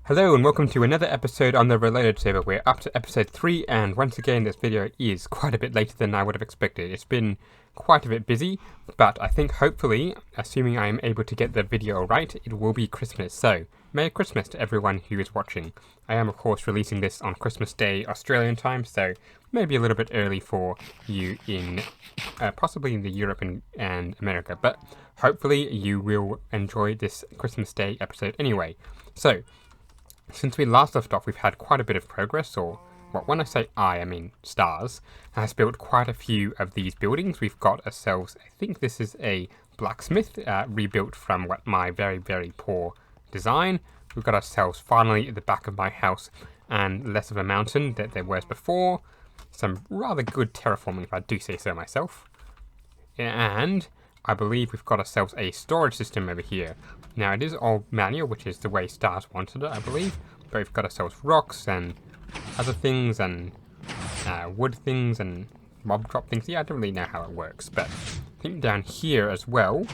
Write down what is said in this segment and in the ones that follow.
Hello and welcome to another episode on the Reloaded server. We're up to episode 3 and once again this video is quite a bit later than I would have expected. It's been quite a bit busy, but I think hopefully, assuming I am able to get the video right, it will be Christmas. So, Merry Christmas to everyone who is watching. I am of course releasing this on Christmas Day Australian time, so maybe a little bit early for you in possibly in the Europe and America, but hopefully you will enjoy this Christmas Day episode anyway. So, since we last left off, we've had quite a bit of progress, or, well, when I say I mean Stars, has built quite a few of these buildings. We've got ourselves, I think this is a blacksmith, rebuilt from my very, very poor design. We've got ourselves finally at the back of my house and less of a mountain that there was before. Some rather good terraforming, if I do say so myself. And I believe we've got ourselves a storage system over here. Now it is all manual, which is the way Stars wanted it, I believe. But we've got ourselves rocks and other things and wood things and mob drop things. Yeah, I don't really know how it works, but I think down here as well,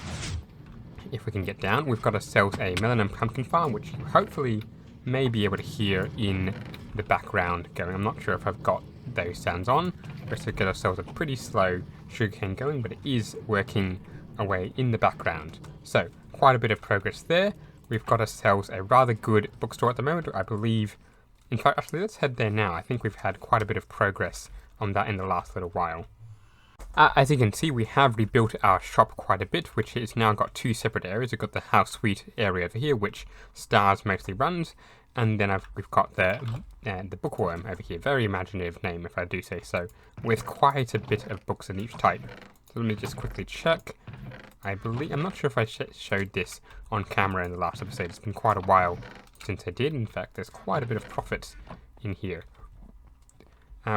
if we can get down, we've got ourselves a melon and pumpkin farm, which you hopefully may be able to hear in the background going. I'm not sure if I've got those sounds on. We're to get ourselves a pretty slow sugarcane going, but it is working away in the background. So, quite a bit of progress there. We've got ourselves a rather good bookstore at the moment, I believe. In fact, actually, let's head there now. I think we've had quite a bit of progress on that in the last little while. As you can see, we have rebuilt our shop quite a bit, which has now got two separate areas. We've got the house suite area over here, which Stars mostly runs, and then we've got the bookworm over here. Very imaginative name, if I do say so, with quite a bit of books in each type. So let me just quickly check. I'm not sure if I showed this on camera in the last episode. It's been quite a while since I did. In fact, there's quite a bit of profit in here.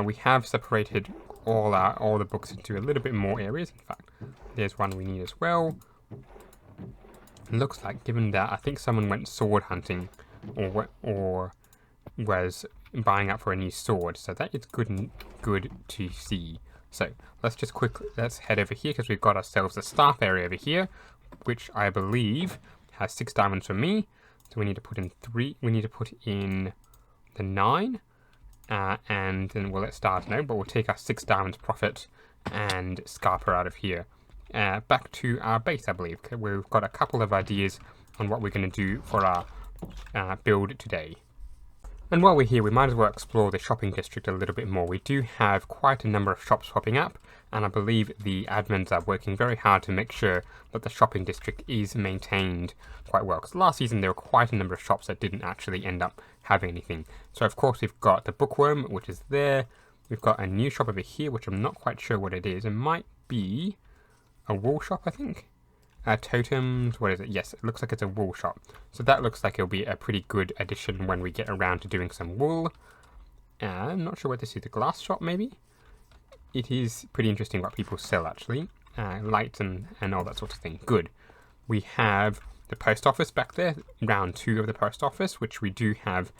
We have separated all the books into a little bit more areas. In fact, there's one we need as well. It looks like, given that I think someone went sword hunting or was buying up for a new sword, so that is good to see. So let's head over here because we've got ourselves a staff area over here, which I believe has 6 diamonds for me. So we need to put in 3. We need to put in the 9, and then we'll let Stars know. But we'll take our 6 diamonds profit and scarp her out of here. Back to our base, I believe. We've got a couple of ideas on what we're going to do for our build today. And while we're here, we might as well explore the shopping district a little bit more. We do have quite a number of shops popping up, and I believe the admins are working very hard to make sure that the shopping district is maintained quite well. Because last season there were quite a number of shops that didn't actually end up having anything. So of course we've got the bookworm, which is there. We've got a new shop over here, which I'm not quite sure what it is. It might be a wool shop, I think. Totems, what is it? Yes, it looks like it's a wool shop. So that looks like it'll be a pretty good addition when we get around to doing some wool. I'm not sure what this is, a glass shop maybe? It is pretty interesting what people sell actually. Lights and all that sort of thing. Good. We have the post office back there, round 2 of the post office, which we do have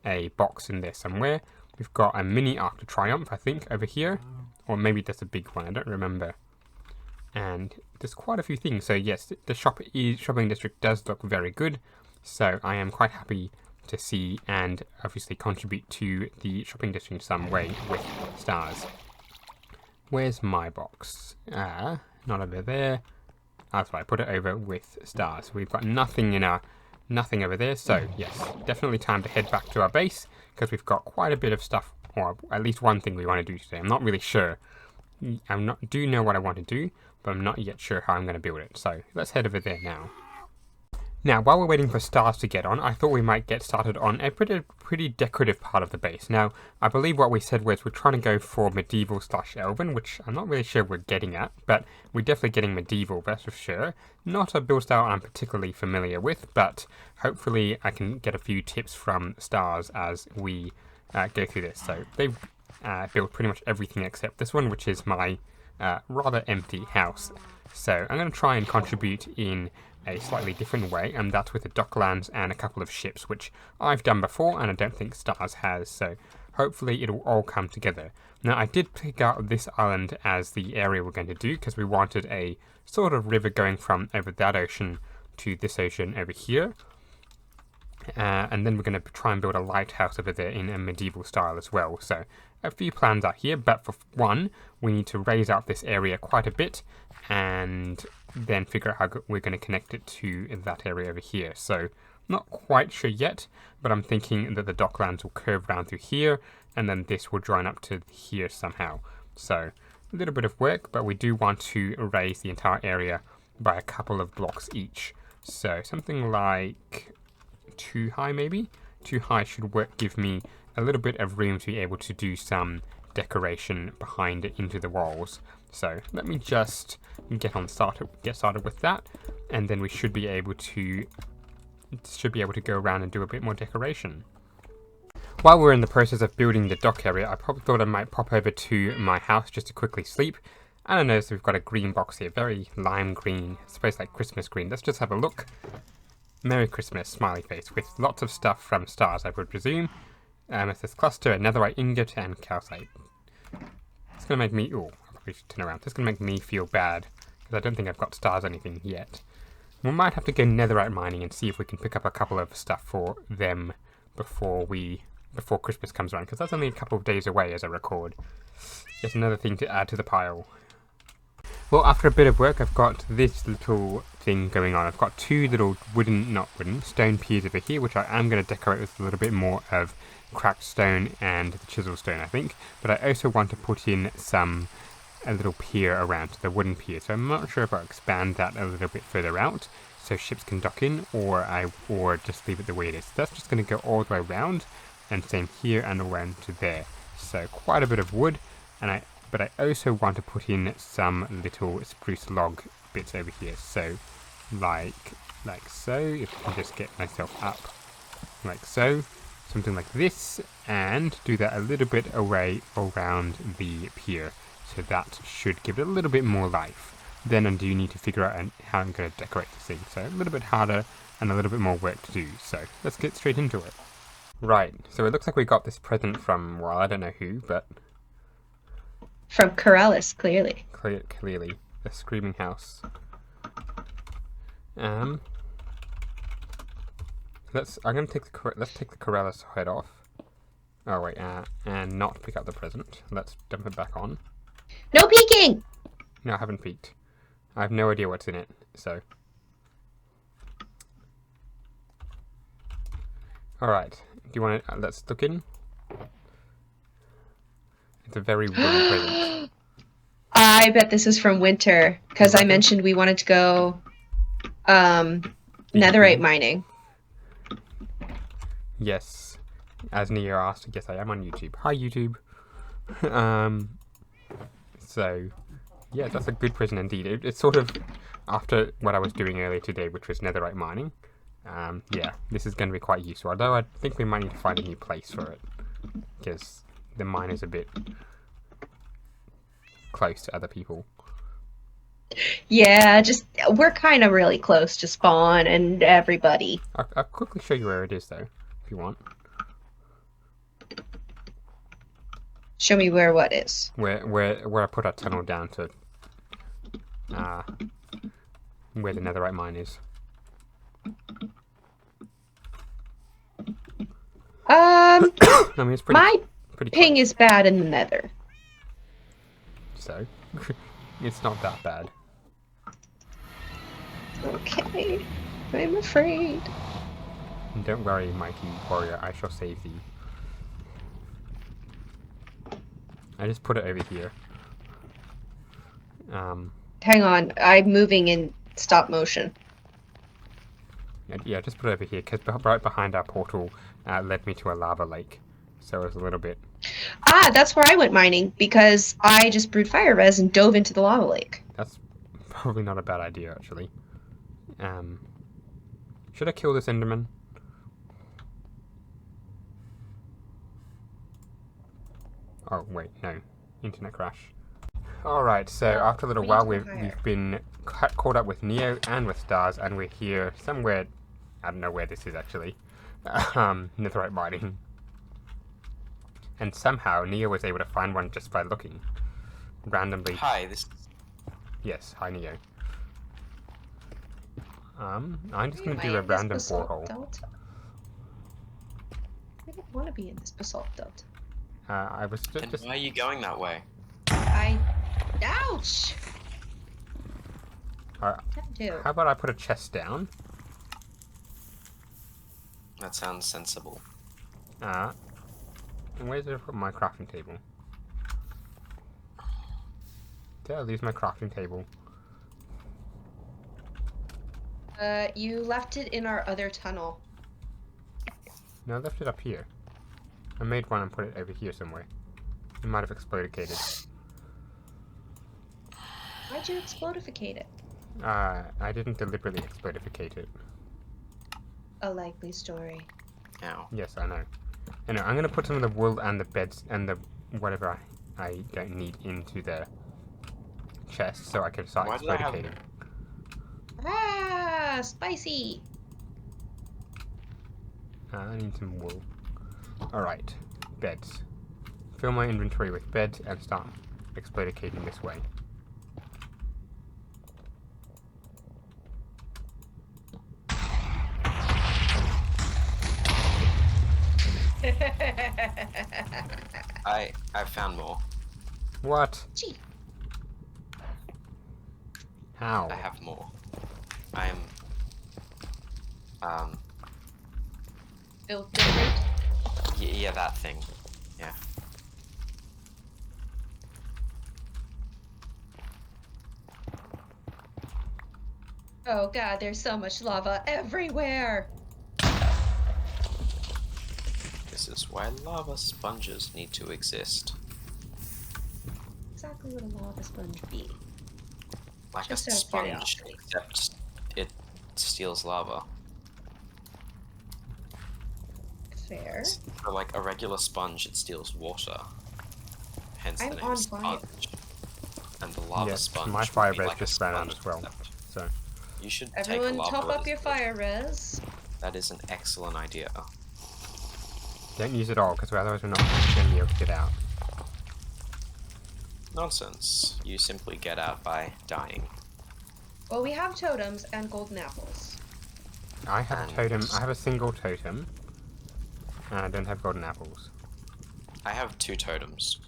a box in there somewhere. We've got a mini Arc de Triomphe, I think, over here. Or maybe that's a big one, I don't remember. And there's quite a few things. So yes, the shopping district does look very good. So I am quite happy to see and obviously contribute to the shopping district in some way with Stars. Where's my box? Not over there. That's right, I put it over with Stars. We've got nothing over there. So yes, definitely time to head back to our base because we've got quite a bit of stuff, or at least one thing we want to do today. I'm not really sure. Do know what I want to do, but I'm not yet sure how I'm going to build it. So let's head over there now. Now, while we're waiting for Stars to get on, I thought we might get started on a pretty decorative part of the base. Now, I believe what we said was we're trying to go for medieval/elven, which I'm not really sure we're getting at, but we're definitely getting medieval, that's for sure. Not a build style I'm particularly familiar with, but hopefully I can get a few tips from Stars as we go through this. So they've built pretty much everything except this one, which is my rather empty house. So I'm going to try and contribute in a slightly different way, and that's with the docklands and a couple of ships, which I've done before and I don't think Stars has, so hopefully it'll all come together. Now I did pick out this island as the area we're going to do because we wanted a sort of river going from over that ocean to this ocean over here. And then we're going to try and build a lighthouse over there in a medieval style as well. So a few plans out here, but for one, we need to raise out this area quite a bit and then figure out how we're going to connect it to that area over here. So not quite sure yet, but I'm thinking that the docklands will curve around through here and then this will join up to here somehow. So a little bit of work, but we do want to raise the entire area by a couple of blocks each. So something like 2 high maybe? 2 high should give me a little bit of room to be able to do some decoration behind it into the walls. So let me just get started with that, and then we should be able to go around and do a bit more decoration. While we're in the process of building the dock area, I probably thought I might pop over to my house just to quickly sleep. And I noticed we've got a green box here, very lime green, I suppose like Christmas green. Let's just have a look. Merry Christmas, smiley face, with lots of stuff from stars, I would presume. It says cluster, a netherite ingot, and calcite. It's going to make me... Oh, I probably should turn around. It's going to make me feel bad, because I don't think I've got stars or anything yet. We might have to go netherite mining and see if we can pick up a couple of stuff for them before Christmas comes around, because that's only a couple of days away as I record. Just another thing to add to the pile. Well, after a bit of work, I've got this little thing going on. I've got 2 little stone piers over here, which I am going to decorate with a little bit more of cracked stone and the chisel stone, I think. But I also want to put in a little pier around, the wooden pier. So I'm not sure if I'll expand that a little bit further out, so ships can dock in, or just leave it the way it is. So that's just going to go all the way around, and same here and around to there. So quite a bit of wood, but I also want to put in some little spruce log bits over here. So like so, if I can just get myself up like so, something like this, and do that a little bit away around the pier. So that should give it a little bit more life. Then I do need to figure out how I'm going to decorate this thing. So a little bit harder and a little bit more work to do. So let's get straight into it. Right, so it looks like we got this present from, well, I don't know who, but... From Corellis, clearly. Clearly. The Screaming House. Let's take the Corellis head off. Oh wait, and not pick up the present. Let's dump it back on. No peeking! No, I haven't peeked. I have no idea what's in it, so... Alright, do you want to... let's look in. It's a very wooden present. I bet this is from Winter, because I mentioned we wanted to go netherite mining. Yes. As Neo asked, yes, I am on YouTube. Hi, YouTube. So, yeah, that's a good present indeed. It's sort of after what I was doing earlier today, which was netherite mining. Yeah, this is going to be quite useful. Although I think we might need to find a new place for it, because the mine is a bit close to other people. Yeah, we're kind of really close to spawn and everybody. I'll quickly show you where it is, though, if you want. Show me where what is. Where I put our tunnel down to where the netherite mine is. I mean, it's pretty ping close. is bad in the nether. So, it's not that bad. Okay, I'm afraid. Don't worry, mighty warrior, I shall save thee. I just put it over here. Hang on, I'm moving in stop motion. Yeah, just put it over here, because right behind our portal led me to a lava lake. So it was a little bit... Ah, that's where I went mining, because I just brewed fire res and dove into the lava lake. That's probably not a bad idea, actually. Should I kill this Enderman? Oh, wait, no. Internet crash. Alright, so after a little while we've been caught up with Neo and with Stars, and we're here somewhere... I don't know where this is, actually. Netherite mining. And somehow Neo was able to find one just by looking. Randomly. Hi, this... Yes, hi Neo. I'm just going to do a random borehole. don't want to be in this basalt delta. I was And just... why are you going that way? Ouch! Tattoo. How about I put a chest down? That sounds sensible. And where did I put my crafting table? Did I lose my crafting table? You left it in our other tunnel. No, I left it up here. I made one and put it over here somewhere. It might have explodicated. Why'd you explodificate it? I didn't deliberately explodificate it. A likely story. Ow. Yes, I know. Anyway, I'm gonna put some of the wool and the beds and the whatever I don't need into the chest so I can start Why did I have- explodicating. Ah, spicy! I need some wool. Alright, beds. Fill my inventory with beds and start explodicating this way. I found more. What? Gee. How? I have more. I am Built different. yeah, that thing. Yeah. Oh god, there's so much lava everywhere! This is why lava sponges need to exist. Exactly what a lava sponge be. Like Just a out of sponge, curiosity. except it steals lava. Fair. For like a regular sponge, it steals water. Hence I'm the name on fire. sponge. And the lava Yes, sponge. my would fire be res like a just ran out sponge as well. concept. So, You should Everyone take lava top up res. your fire res. That is an excellent idea. don't use it all, because otherwise we're not going to be able to get out. Nonsense. You simply get out by dying. Well, we have totems and golden apples. I have a And- totem, I have a single totem, and I don't have golden apples. I have 2 totems.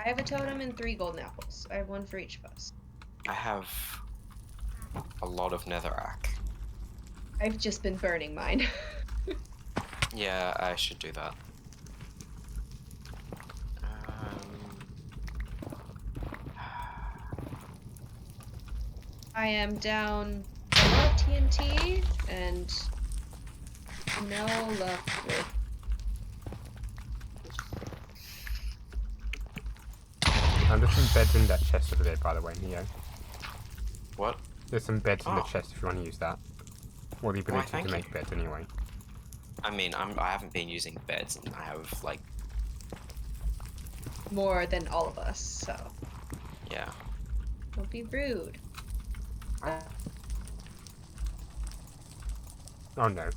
I have a totem and 3 golden apples. I have one for each of us. I have a lot of netherrack. I've just been burning mine. Yeah, I should do that. I am down a lot of TNT and no luck with. There's some beds in that chest over there, by the way, Neo. What? There's some beds in the Oh. chest if you want to use that. Or the ability thank to you. make beds, anyway. I mean, I haven't been using beds, and I have like, More than all of us, so yeah. don't be rude. Oh no.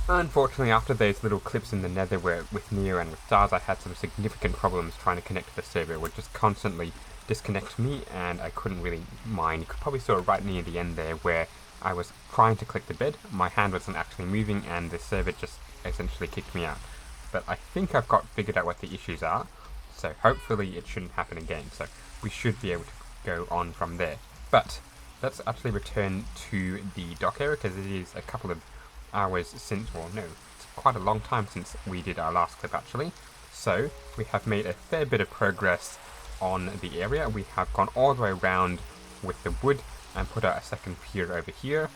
Unfortunately, after those little clips in the nether where with Neo and with Stars, I had some significant problems trying to connect to the server. It would just constantly disconnect me, and I couldn't really mine. You could probably saw it right near the end there where I was trying to click the bed, my hand wasn't actually moving, and the server just essentially kicked me out. But I think I've got figured out what the issues are, so hopefully it shouldn't happen again. So we should be able to go on from there. But let's actually return to the dock area, because it is a couple of hours since, well no, it's quite a long time since we did our last clip actually. So we have made a fair bit of progress on the area. We have gone all the way around with the wood and put out a second pier over here.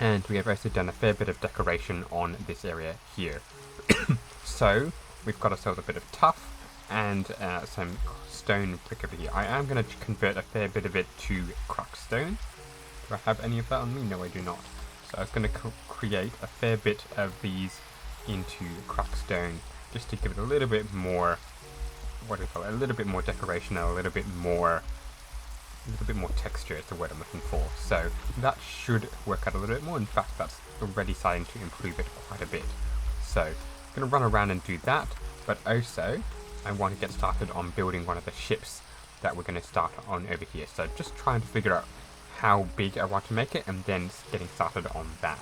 And we have also done a fair bit of decoration on this area here. So we've got ourselves a bit of tuff and some stone brick over here. I am going to convert a fair bit of it to cracked stone. Do I have any of that on me? No, I do not. So I was going to create a fair bit of these into cracked stone just to give it a little bit more, what do we call it, a little bit more decoration and a little bit more texture is the word I'm looking for. So that should work out a little bit more. In fact, that's already starting to improve it quite a bit. So I'm going to run around and do that, but also I want to get started on building one of the ships that we're going to start on over here. So just trying to figure out how big I want to make it and then getting started on that.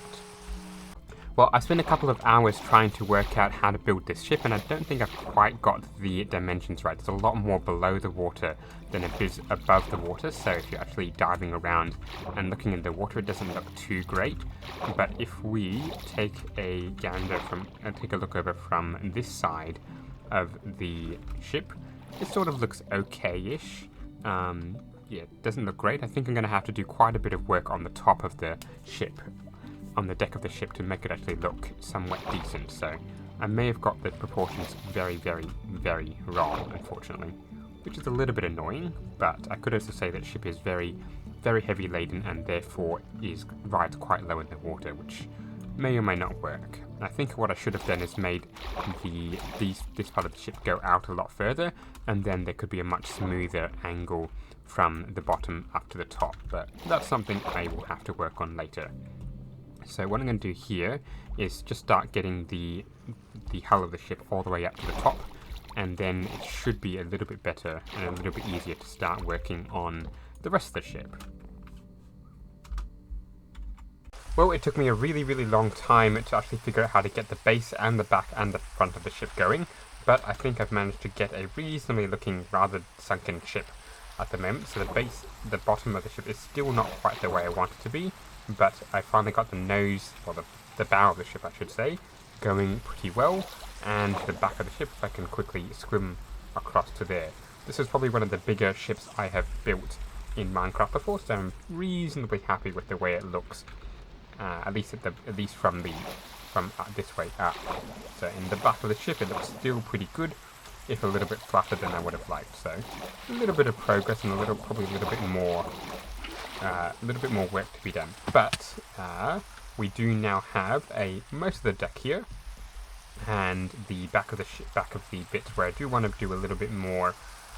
Well, I spent a couple of hours trying to work out how to build this ship, and I don't think I've quite got the dimensions right. There's a lot more below the water than it is above the water, so if you're actually diving around and looking in the water, it doesn't look too great. But if we take a gander take a look over from this side of the ship, it sort of looks okay-ish. Yeah, it doesn't look great. I think I'm going to have to do quite a bit of work on the top of the ship, on the deck of the ship, to make it actually look somewhat decent. So I may have got the proportions very, very, very wrong, unfortunately, which is a little bit annoying. But I could also say that the ship is very, very heavy laden and therefore rides quite low in the water, which may or may not work. I think what I should have done is made this part of the ship go out a lot further, and then there could be a much smoother angle from the bottom up to the top, but that's something I will have to work on later. So what I'm going to do here is just start getting the hull of the ship all the way up to the top, and then it should be a little bit better and a little bit easier to start working on the rest of the ship. Well, it took me a really, really long time to actually figure out how to get the base and the back and the front of the ship going, but I think I've managed to get a reasonably looking, rather sunken ship at the moment. So the bottom of the ship is still not quite the way I want it to be, but I finally got the nose, or the bow of the ship I should say, going pretty well, and the back of the ship, if I can quickly swim across to there. This is probably one of the bigger ships I have built in Minecraft before, so I'm reasonably happy with the way it looks, at least from this way up. So in the back of the ship it looks still pretty good, if a little bit flatter than I would have liked. So a little bit of progress and probably a little bit more work to be done. But we do now have most of the deck here, and the back of the bits where I do want to do a little bit more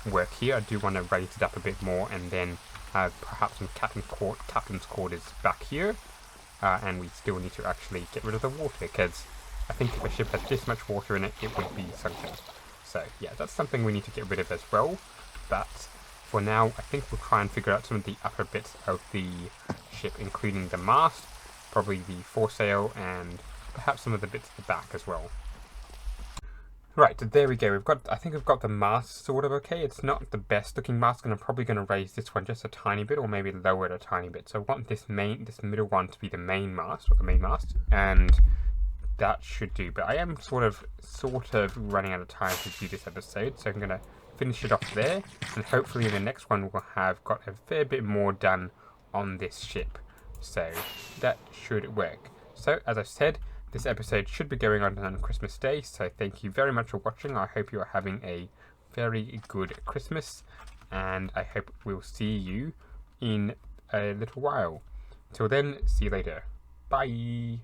work here. I do want to raise it up a bit more, and then have perhaps some captain's quarters back here. And we still need to actually get rid of the water, because I think if a ship has this much water in it, it would be sunken. So yeah, that's something we need to get rid of as well. But for now, I think we'll try and figure out some of the upper bits of the ship, including the mast, probably the foresail, and perhaps some of the bits at the back as well. Right, there we go. I think we've got the mast sort of okay. It's not the best looking mast, and I'm probably going to raise this one just a tiny bit, or maybe lower it a tiny bit. So I want this middle one to be the main mast, and that should do. But I am sort of running out of time to do this episode, so I'm going to finish it off there, and hopefully in the next one we'll have got a fair bit more done on this ship. So that should work. So as I said, this episode should be going on Christmas Day, so thank you very much for watching. I hope you are having a very good Christmas, and I hope we'll see you in a little while. Till then, see you later. Bye!